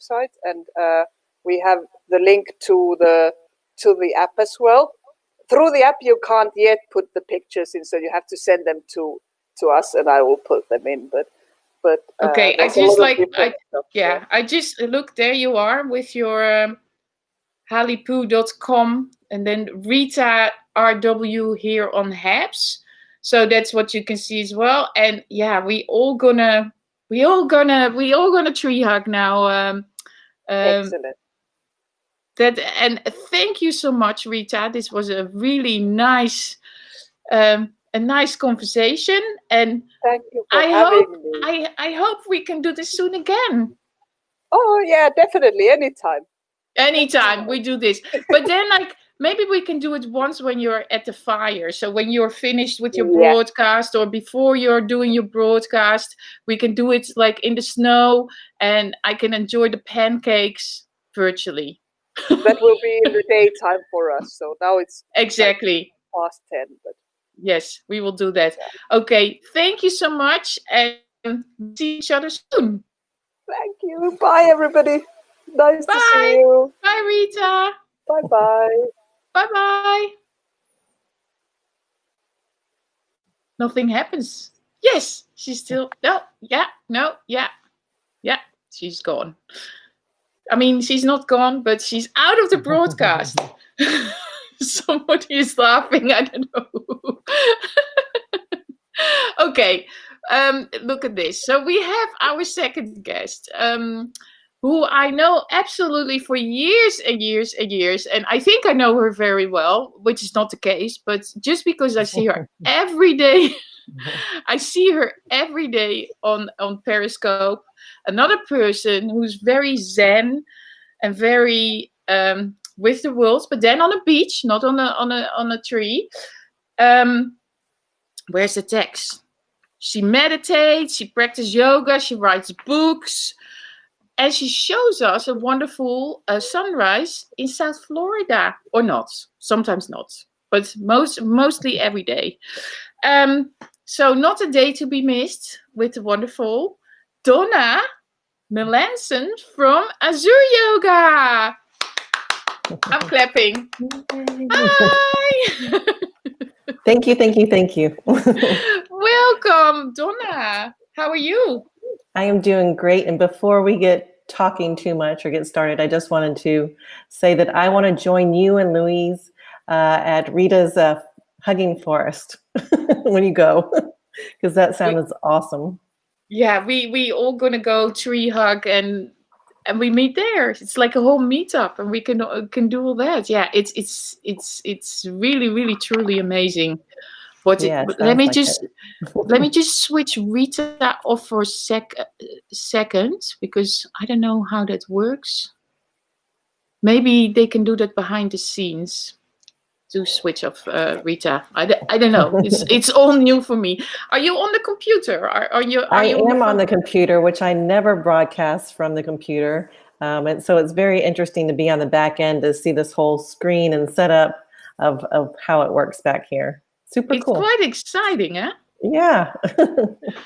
website, and we have the link to the app as well. Through the app, you can't yet put the pictures in, so you have to send them to us, and I will put them in. But okay, I just look. There you are with your halipu.com, and then Rita RW here on Habs. So that's what you can see as well. And yeah, we all gonna tree hug now. Excellent. And thank you so much, Rita. This was a really nice conversation, and thank you for having me. I hope we can do this soon again. Oh yeah, definitely, anytime we do this. But then maybe we can do it once when you're at the fire. So when you're finished with your broadcast, or before you're doing your broadcast, we can do it like in the snow, and I can enjoy the pancakes virtually. That will be in the daytime for us. So now it's exactly past 10. But yes, we will do that. Okay, thank you so much, and see each other soon. Thank you. Bye, everybody. Nice to see you. Bye, Rita. Bye-bye. Bye-bye. Nothing happens. Yes, she's still... Yeah, she's gone. I mean, she's not gone, but she's out of the broadcast. Somebody is laughing. I don't know. Okay, look at this. So we have our second guest, who I know absolutely for years and years and years. And I think I know her very well, which is not the case. But just because I see her every day, I see her every day on Periscope. Another person who's very zen and very with the world, but then on a beach, not on a tree. Where's the text? She meditates, she practices yoga, she writes books, and she shows us a wonderful sunrise in South Florida, or not. Sometimes not, but mostly every day. So not a day to be missed with the wonderful Donna Melanson from Azure Yoga. I'm clapping. Hi. Thank you. Welcome, Donna. How are you? I am doing great. And before we get talking too much or get started, I just wanted to say that I want to join you and Louise at Rita's Hugging Forest when you go, because that sounds awesome. Yeah, we all gonna go tree hug and we meet there. It's like a whole meetup, and we can do all that. Yeah, it's really, really, truly amazing. Let me just switch Rita off for a second, because I don't know how that works. Maybe they can do that behind the scenes to switch off Rita. I don't know. It's all new for me. Are you on the computer? Are you? I am on the computer, which I never broadcast from the computer. And so it's very interesting to be on the back end to see this whole screen and setup of how it works back here. Super cool. It's quite exciting, huh? Yeah.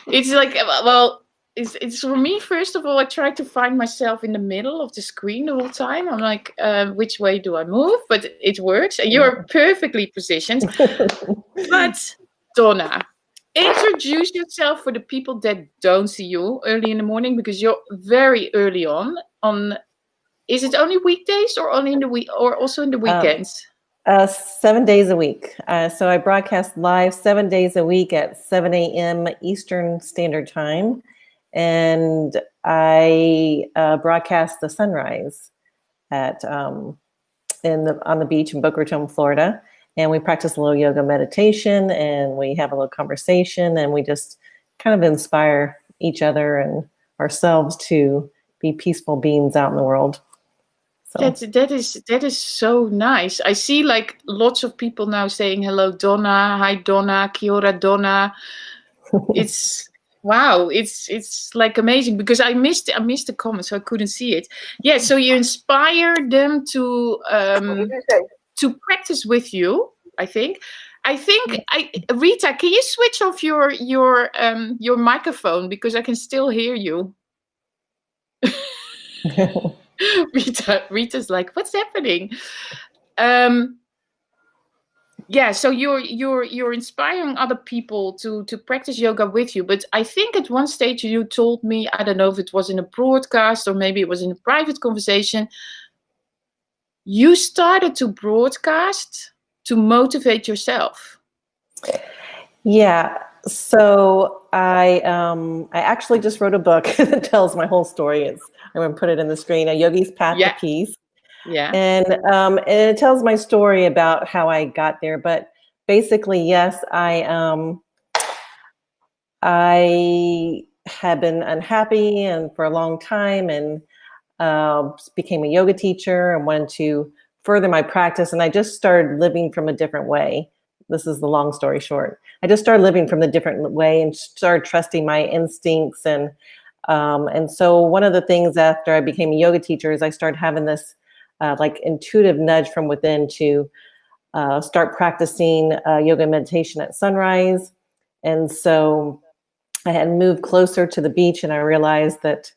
It's like, well, it's for me, first of all, I try to find myself in the middle of the screen the whole time. I'm like, which way do I move? But it works. You're perfectly positioned. But Donna, introduce yourself for the people that don't see you early in the morning, because you're very early on. Is it only weekdays or only in the week, or also in the weekends? 7 days a week. So I broadcast live 7 days a week at 7 a.m. Eastern Standard Time. And I broadcast the sunrise at on the beach in Boca Raton, Florida. And we practice a little yoga meditation, and we have a little conversation, and we just kind of inspire each other and ourselves to be peaceful beings out in the world. So. That is so nice. I see like lots of people now saying hello, Donna. Hi, Donna. Kia ora, Donna. It's wow. It's like amazing, because I missed the comments, so I couldn't see it. Yeah. So you inspire them to practice with you. I think. Rita, can you switch off your microphone, because I can still hear you. Rita's like, what's happening? Yeah, so you're inspiring other people to practice yoga with you. But I think at one stage you told me, I don't know if it was in a broadcast or maybe it was in a private conversation, you started to broadcast to motivate yourself. Yeah. So I actually just wrote a book that tells my whole story. I'm going to put it in the screen, A Yogi's Path to Peace. Yeah. And it tells my story about how I got there. But basically, yes, I had been unhappy and for a long time, and became a yoga teacher and wanted to further my practice. And I just started living from a different way. This is the long story short. I just started living from a different way and started trusting my instincts. And so one of the things after I became a yoga teacher is I started having this like intuitive nudge from within to start practicing yoga meditation at sunrise. And so I had moved closer to the beach, and I realized that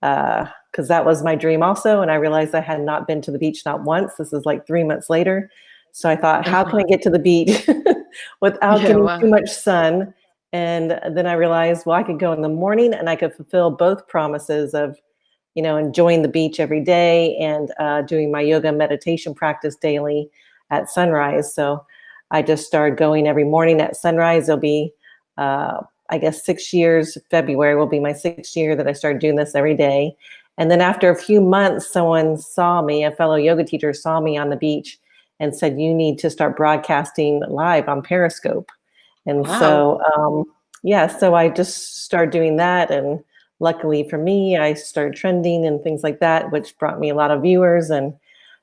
because that was my dream also. And I realized I had not been to the beach, not once. This is like 3 months later. So I thought, how can I get to the beach without getting too much sun? And then I realized, well, I could go in the morning and I could fulfill both promises of, you know, enjoying the beach every day and doing my yoga meditation practice daily at sunrise. So I just started going every morning at sunrise. There'll be, I guess, 6 years. February will be my 6th year that I started doing this every day. And then after a few months, someone saw me, a fellow yoga teacher saw me on the beach and said, you need to start broadcasting live on Periscope. And so, so I just started doing that. And luckily for me, I started trending and things like that, which brought me a lot of viewers. And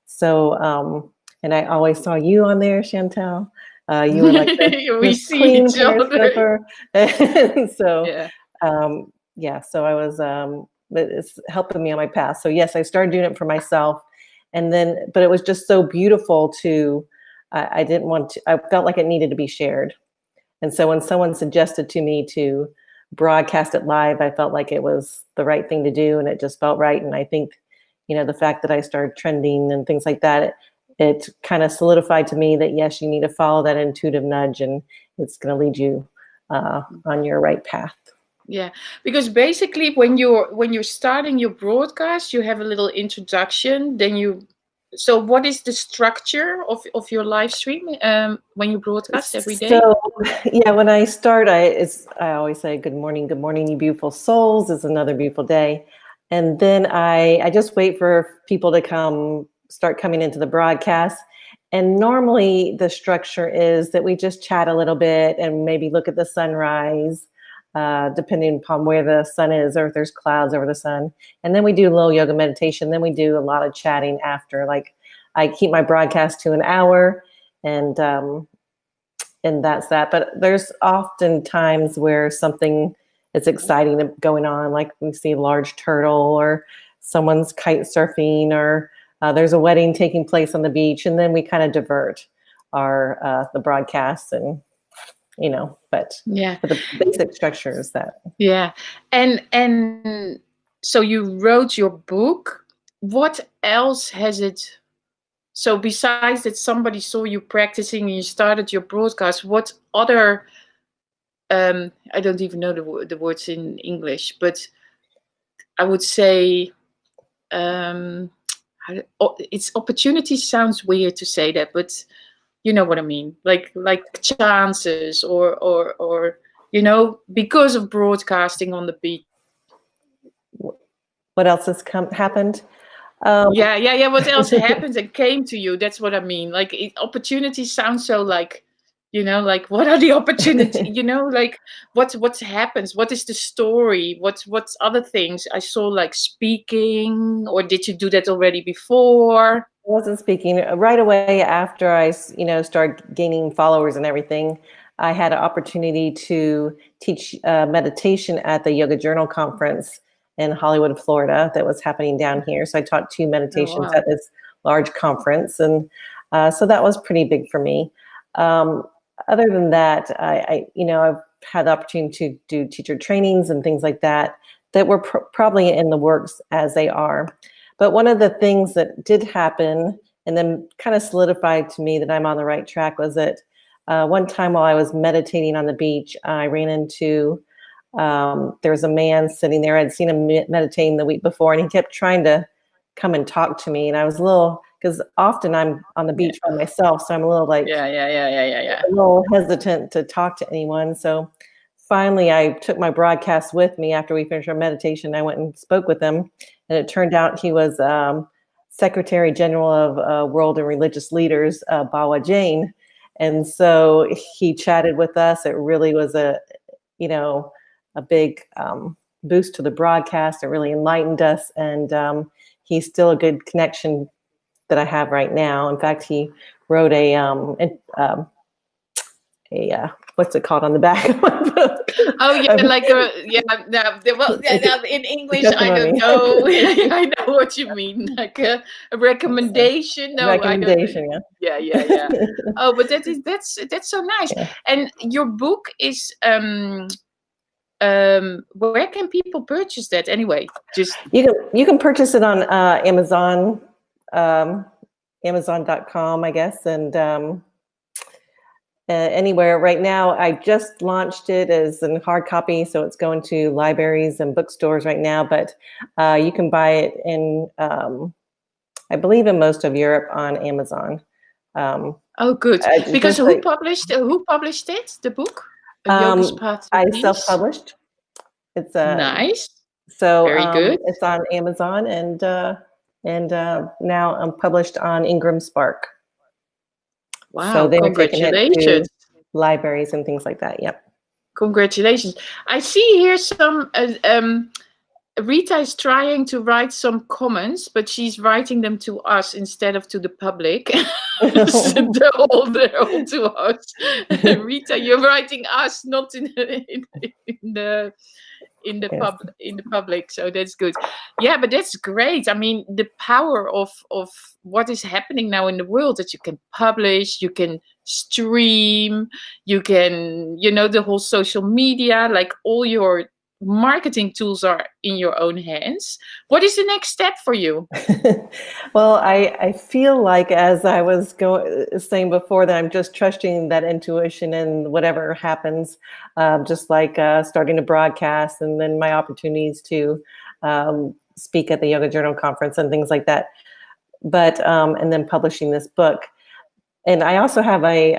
so, and I always saw you on there, Chantal. You were like we see each other. And so, so I was, it's helping me on my path. So yes, I started doing it for myself. And then, but it was just so beautiful to, I didn't want to, I felt like it needed to be shared. And so when someone suggested to me to broadcast it live, I felt like it was the right thing to do. And it just felt right. And I think, you know, the fact that I started trending and things like that, it kind of solidified to me that, yes, you need to follow that intuitive nudge and it's going to lead you on your right path. Yeah, because basically when you're starting your broadcast, you have a little introduction, then so what is the structure of your live stream when you broadcast every day? So yeah, when I start, I always say, good morning, you beautiful souls. It's another beautiful day. And then I just wait for people to start coming into the broadcast. And normally the structure is that we just chat a little bit and maybe look at the sunrise, depending upon where the sun is or if there's clouds over the sun. And then we do a little yoga meditation. Then we do a lot of chatting after. Like I keep my broadcast to an hour, and that's that. But there's often times where something is exciting going on, like we see a large turtle or someone's kite surfing, or there's a wedding taking place on the beach, and then we kind of divert our the broadcasts, and you know, but the basic structure is that. Yeah, and so you wrote your book. What else has it? So besides that, somebody saw you practicing and you started your broadcast. What other? I don't even know the words in English, but I would say. It's opportunity sounds weird to say that, but you know what I mean, like chances or you know, because of broadcasting on the beach. What else has happened? Yeah. What else happened and came to you? That's what I mean. Like opportunity sounds so like, you know, like what are the opportunities? You know, like what happens? What is the story? What's other things? I saw like speaking, or did you do that already before? I wasn't speaking right away after I, you know, started gaining followers and everything. I had an opportunity to teach meditation at the Yoga Journal Conference in Hollywood, Florida, that was happening down here. So I taught 2 meditations at this large conference, and so that was pretty big for me. Other than that, I you know, I've had the opportunity to do teacher trainings and things like that. that were probably in the works as they are. But one of the things that did happen and then kind of solidified to me that I'm on the right track was that one time while I was meditating on the beach, I ran into, there was a man sitting there. I'd seen him meditating the week before, and he kept trying to come and talk to me. And I was a little, because often I'm on the beach by myself, so I'm a little like, a little hesitant to talk to anyone. So finally, I took my broadcast with me after we finished our meditation. I went and spoke with him, and it turned out he was Secretary General of World and Religious Leaders, Bawa Jain. And so he chatted with us. It really was a big boost to the broadcast. It really enlightened us. And he's still a good connection that I have right now. In fact, he wrote a what's it called on the back of my book? Oh yeah, like in English, I don't know. I know what you mean, like a recommendation. No, recommendation. Yeah. Oh, but that's so nice. Yeah. And your book is where can people purchase that anyway? Just you can purchase it on Amazon, Amazon.com, I guess, and anywhere. Right now, I just launched it as in hard copy, so it's going to libraries and bookstores right now. But you can buy it in, I believe, in most of Europe on Amazon. Oh, good. Because who published it? The book? I self-published. It's nice. So very good. It's on Amazon, and now I'm published on Ingram Spark. Wow! So they congratulations. Libraries and things like that. Yep. Congratulations. I see here some. Rita is trying to write some comments, but she's writing them to us instead of to the public. So they're all to us. Rita, you're writing us, not in the public, so that's good. Yeah, but that's great. I mean, the power of what is happening now in the world, that you can publish, you can stream, you can, the whole social media, like all your marketing tools are in your own hands. What is the next step for you? Well, I feel like, as I was saying before, that I'm just trusting that intuition, and whatever happens, just like starting to broadcast, and then my opportunities to speak at the Yoga Journal Conference and things like that. But and then publishing this book. And I also have a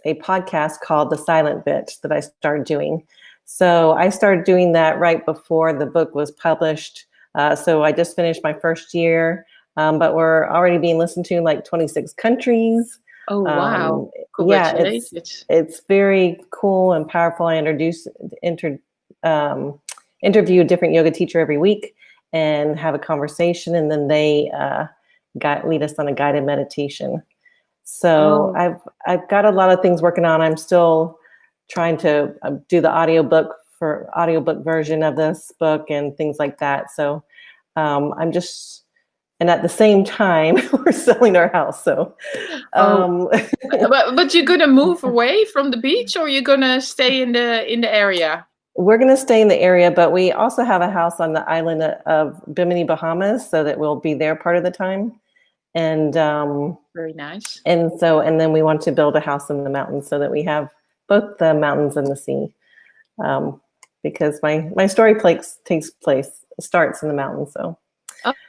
podcast called The Silent Bit that I started doing. So I started doing that right before the book was published. So I just finished my first year, but we're already being listened to in like 26 countries. Oh, wow. Congratulations. Yeah, it's very cool and powerful. I interview a different yoga teacher every week and have a conversation, and then they lead us on a guided meditation. So I've got a lot of things working on. I'm still trying to do the audiobook version of this book and things like that. So I'm just, and at the same time, we're selling our house. So, but you're gonna move away from the beach, or you're gonna stay in the area? We're gonna stay in the area, but we also have a house on the island of Bimini, Bahamas, so that we'll be there part of the time. And very nice. And then we want to build a house in the mountains so that we have both the mountains and the sea, because my story starts in the mountains. So.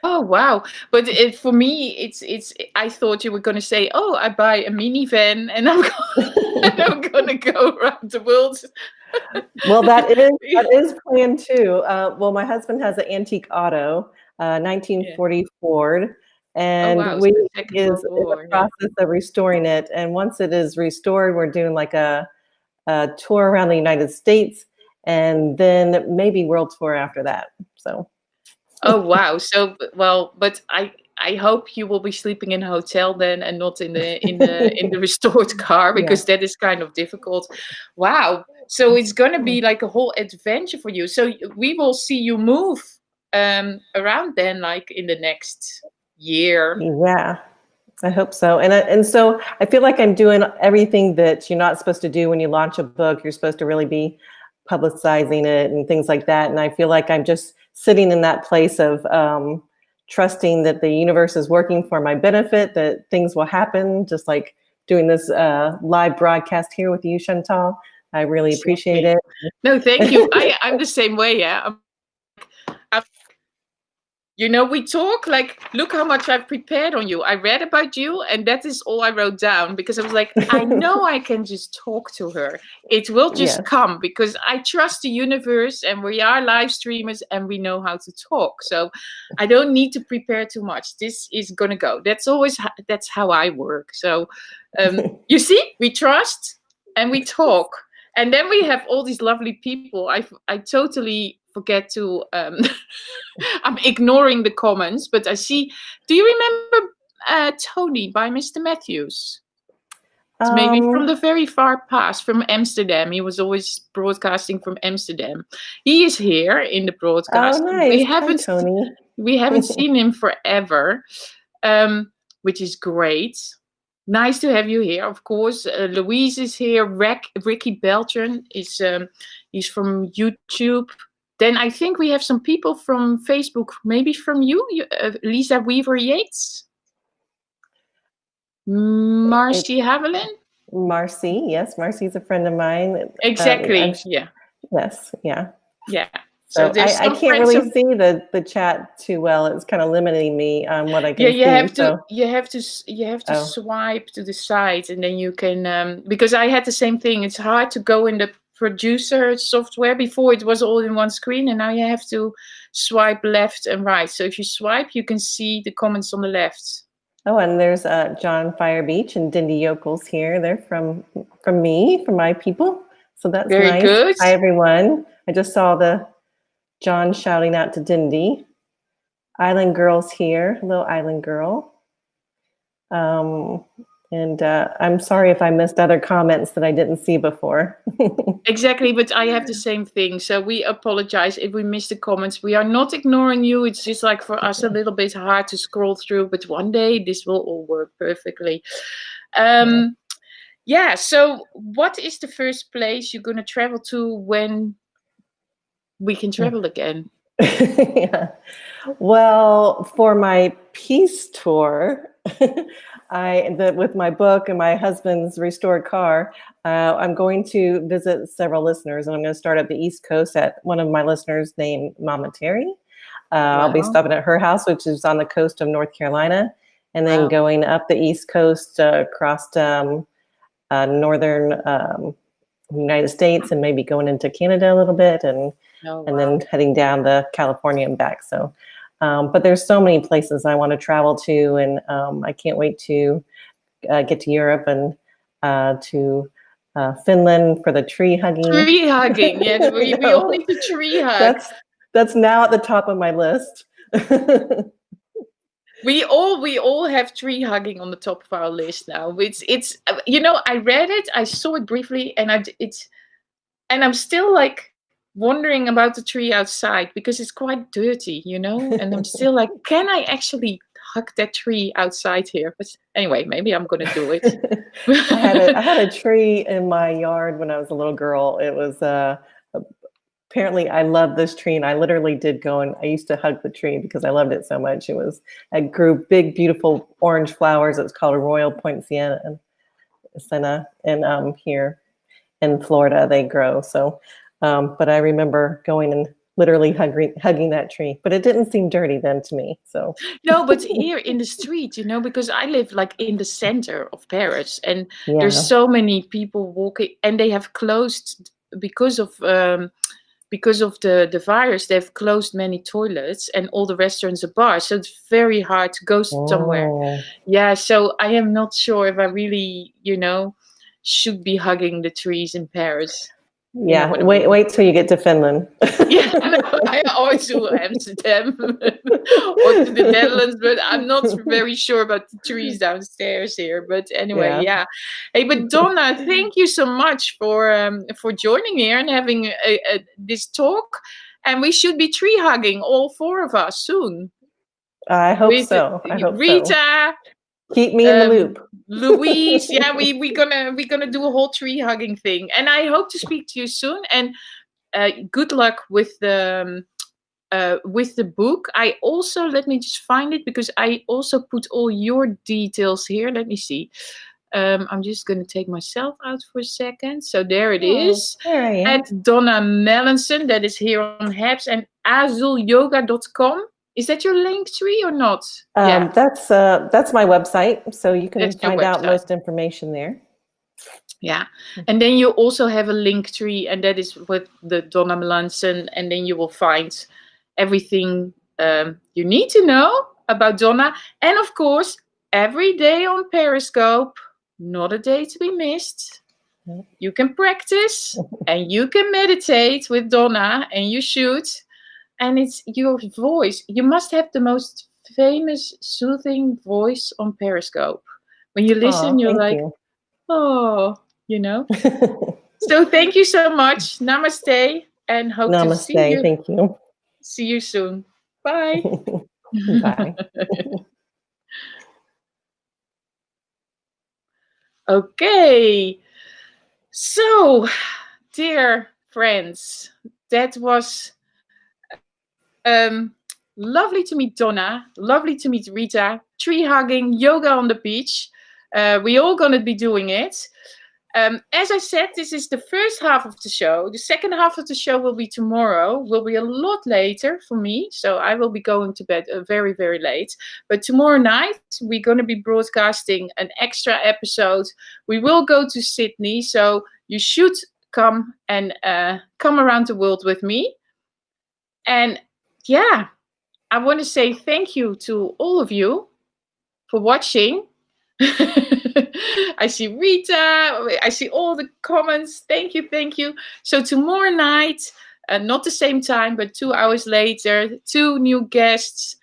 Oh wow! But for me, it's. I thought you were going to say, "Oh, I buy a minivan and I'm going to go around the world." Well, that is planned too. Well, my husband has an antique auto, 1940 Ford. And we is in the process of restoring it. And once it is restored, we're doing like a tour around the United States, and then maybe world tour after that. So. Oh wow! So but I hope you will be sleeping in a hotel then, and not in the restored car, because that is kind of difficult. Wow! So it's gonna be like a whole adventure for you. So we will see you move around then, like in the next year. Yeah, I hope so. And so I feel like I'm doing everything that you're not supposed to do when you launch a book. You're supposed to really be publicizing it and things like that. And I feel like I'm just sitting in that place of trusting that the universe is working for my benefit, that things will happen, just like doing this live broadcast here with you, Chantal. I really appreciate it. No, thank you. I'm the same way. Yeah. You know, we talk like, look how much I've prepared on you. I read about you, and that is all I wrote down, because I was like, I know I can just talk to her. It will just come, because I trust the universe, and we are live streamers and we know how to talk. So I don't need to prepare too much. This is going to go. That's how I work. So you see, we trust and we talk. And then we have all these lovely people. I totally forget to, I'm ignoring the comments, but I see, do you remember Tony by Mr. Matthews? It's maybe from the very far past, from Amsterdam. He was always broadcasting from Amsterdam. He is here in the broadcast. Oh, nice. We haven't seen him forever, which is great. Nice to have you here, of course. Louise is here. Ricky Beltran is he's from YouTube. Then I think we have some people from Facebook, maybe from you, Lisa Weaver Yates, Marcy Haviland. Marcy, yes, Marcy's a friend of mine. Exactly. Yeah. Yes. Yeah. Yeah. So I can't really see the chat too well. It's kind of limiting me on what I can see. You have to swipe to the side, and then you can because I had the same thing. It's hard to go in the producer software. Before it was all in one screen, and now you have to swipe left and right. So if you swipe, you can see the comments on the left. Oh, and there's John Firebeach and Dindy Yokels here. They're from my people. So that's very nice. Good. Hi everyone. I just saw the John shouting out to Dindy. Island Girl's here. Hello, Island Girl. And I'm sorry if I missed other comments that I didn't see before. Exactly, but I have the same thing. So we apologize if we missed the comments. We are not ignoring you. It's just like for us a little bit hard to scroll through, but one day this will all work perfectly. Yeah, so what is the first place you're going to travel to when we can travel again? Yeah. Well, for my peace tour, with my book and my husband's restored car, I'm going to visit several listeners, and I'm going to start at the East Coast at one of my listeners named Mama Terry. I'll be stopping at her house, which is on the coast of North Carolina, and then going up the East Coast across northern United States, and maybe going into Canada a little bit, and then heading down to California and back. So, but there's so many places I want to travel to, and I can't wait to get to Europe and to Finland for the tree hugging. Tree hugging, yeah. We all need to tree hug. That's now at the top of my list. We all have tree hugging on the top of our list now. It's you know, I read it, I saw it briefly, and I'm still like wondering about the tree outside, because it's quite dirty, you know, and I'm still like, can I actually hug that tree outside here? But anyway, maybe I'm gonna do it. I had a tree in my yard when I was a little girl. It was apparently I loved this tree, and I literally did go and I used to hug the tree because I loved it so much. It grew big, beautiful orange flowers. It was called a Royal Poinciana, and here in Florida they grow. So, but I remember going and literally hugging that tree, but it didn't seem dirty then to me. So no, but here in the street, you know, because I live like in the center of Paris, and there's so many people walking, and they have closed because of the virus. They've closed many toilets and all the restaurants and bars, so it's very hard to go somewhere. Yeah, so I am not sure if I really, you know, should be hugging the trees in Paris. Yeah, wait till you get to Finland. Yeah, I always do Amsterdam or to the Netherlands, but I'm not very sure about the trees downstairs here. But anyway, yeah. Hey, but Donna, thank you so much for joining here and having this talk. And we should be tree hugging, all four of us, soon. I hope so. Rita. Keep me in the loop. Louise, yeah, we're gonna do a whole tree hugging thing, and I hope to speak to you soon. And good luck with the book. I also, let me just find it, because I also put all your details here. Let me see. I'm just going to take myself out for a second. So there it is. There I am. At Donna Melanson, that is here on Habs, and azulyoga.com. Is that your link tree or not? Yeah. That's my website, so you can find out most information there. Yeah, and then you also have a link tree, and that is with the Donna Melanson, and then you will find everything you need to know about Donna. And of course, every day on Periscope, not a day to be missed. You can practice and you can meditate with Donna, and you should. And it's your voice. You must have the most famous, soothing voice on Periscope. When you listen, you're like, oh, you know. So thank you so much. Namaste, and hope to see you. Thank you. See you soon. Bye. Bye. Okay. So, dear friends, that was lovely to meet Donna, lovely to meet Rita, tree hugging, yoga on the beach. We all gonna be doing it. As I said, this is the first half of the show. The second half of the show will be tomorrow, will be a lot later for me. So I will be going to bed very, very late. But tomorrow night, we're going to be broadcasting an extra episode. We will go to Sydney. So you should come and come around the world with me. And yeah, I want to say thank you to all of you for watching. I see Rita, I see all the comments. Thank you, thank you. So tomorrow night, not the same time, but 2 hours later, 2 new guests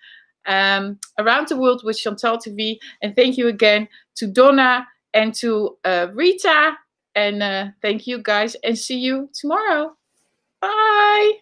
around the world with ChantalTV. And thank you again to Donna and to Rita. And thank you guys, and see you tomorrow. Bye.